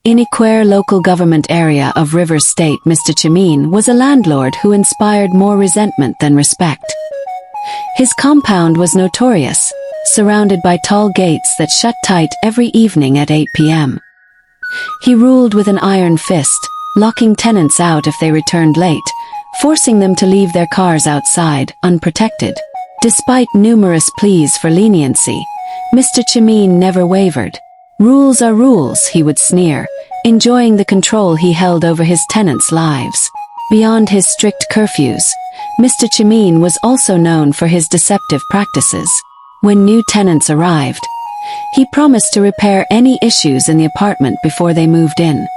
In Iquere local government area of River State, Mr. CHIMENE was a landlord who inspired more resentment than respect. His compound was notorious, surrounded by tall gates that shut tight every evening at 8 p.m. He ruled with an iron fist, locking tenants out if they returned late, forcing them to leave their cars outside, unprotected. Despite numerous pleas for leniency, Mr. CHIMENE never wavered. "Rules are rules," he would sneer, enjoying the control he held over his tenants' lives. Beyond his strict curfews, Mr. CHIMENE was also known for his deceptive practices. When new tenants arrived, he promised to repair any issues in the apartment before they moved in.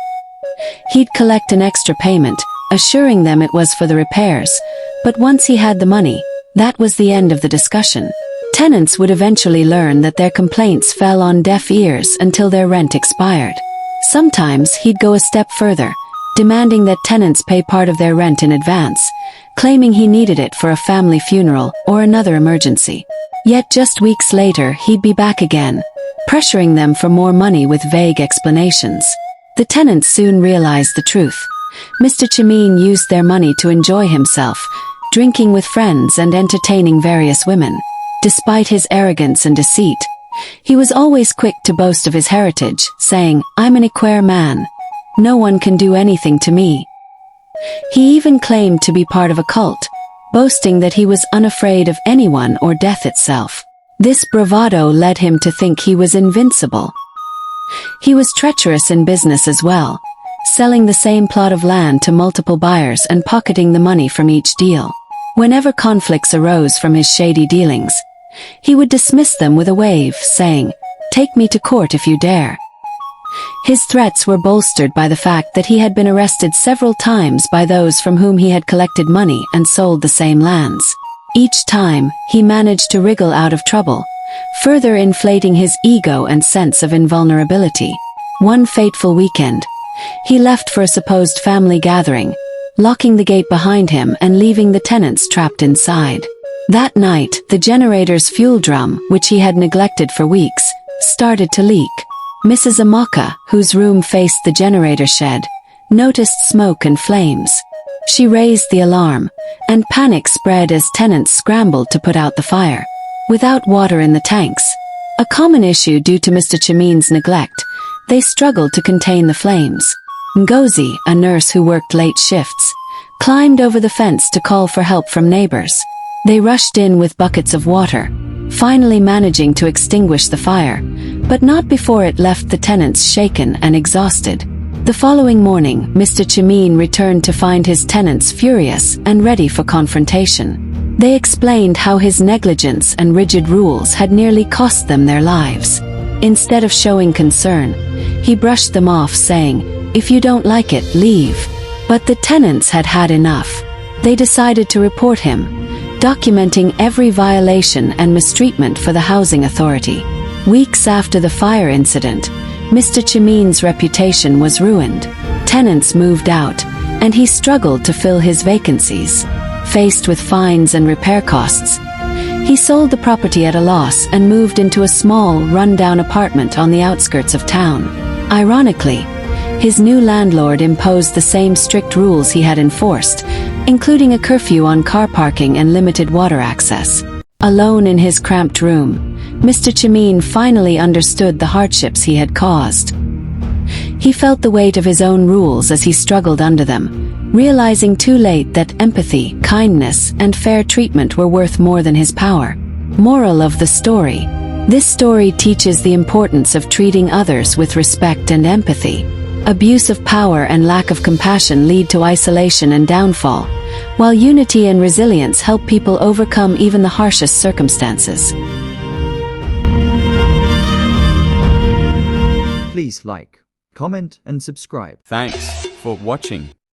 He'd collect an extra payment, assuring them it was for the repairs, but once he had the money, that was the end of the discussion. Tenants would eventually learn that their complaints fell on deaf ears until their rent expired. Sometimes he'd go a step further, demanding that tenants pay part of their rent in advance, claiming he needed it for a family funeral or another emergency. Yet just weeks later he'd be back again, pressuring them for more money with vague explanations. The tenants soon realized the truth. Mr. CHIMENE used their money to enjoy himself, drinking with friends and entertaining various women. Despite his arrogance and deceit, he was always quick to boast of his heritage, saying, "I'm an Iquere man. No one can do anything to me." He even claimed to be part of a cult, boasting that he was unafraid of anyone or death itself. This bravado led him to think he was invincible. He was treacherous in business as well, selling the same plot of land to multiple buyers and pocketing the money from each deal. Whenever conflicts arose from his shady dealings, he would dismiss them with a wave, saying, "Take me to court if you dare." His threats were bolstered by the fact that he had been arrested several times by those from whom he had collected money and sold the same lands. Each time, he managed to wriggle out of trouble, further inflating his ego and sense of invulnerability. One fateful weekend, he left for a supposed family gathering, locking the gate behind him and leaving the tenants trapped inside. That night, the generator's fuel drum, which he had neglected for weeks, started to leak. Mrs. Amaka, whose room faced the generator shed, noticed smoke and flames. She raised the alarm, and panic spread as tenants scrambled to put out the fire. Without water in the tanks, a common issue due to Mr. CHIMENE's neglect, they struggled to contain the flames. Ngozi, a nurse who worked late shifts, climbed over the fence to call for help from neighbors. They rushed in with buckets of water, finally managing to extinguish the fire, but not before it left the tenants shaken and exhausted. The following morning, Mr. CHIMENE returned to find his tenants furious and ready for confrontation. They explained how his negligence and rigid rules had nearly cost them their lives. Instead of showing concern, he brushed them off, saying, "If you don't like it, leave." But the tenants had had enough. They decided to report him, documenting every violation and mistreatment for the housing authority. Weeks after the fire incident, Mr. CHIMENE's reputation was ruined. Tenants moved out, and he struggled to fill his vacancies. Faced with fines and repair costs, he sold the property at a loss and moved into a small, run-down apartment on the outskirts of town. Ironically, his new landlord imposed the same strict rules he had enforced, including a curfew on car parking and limited water access. Alone in his cramped room, Mr. CHIMENE finally understood the hardships he had caused. He felt the weight of his own rules as he struggled under them, realizing too late that empathy, kindness, and fair treatment were worth more than his power. Moral of the story: this story teaches the importance of treating others with respect and empathy. Abuse of power and lack of compassion lead to isolation and downfall, while unity and resilience help people overcome even the harshest circumstances. Please like, comment and subscribe. Thanks for watching.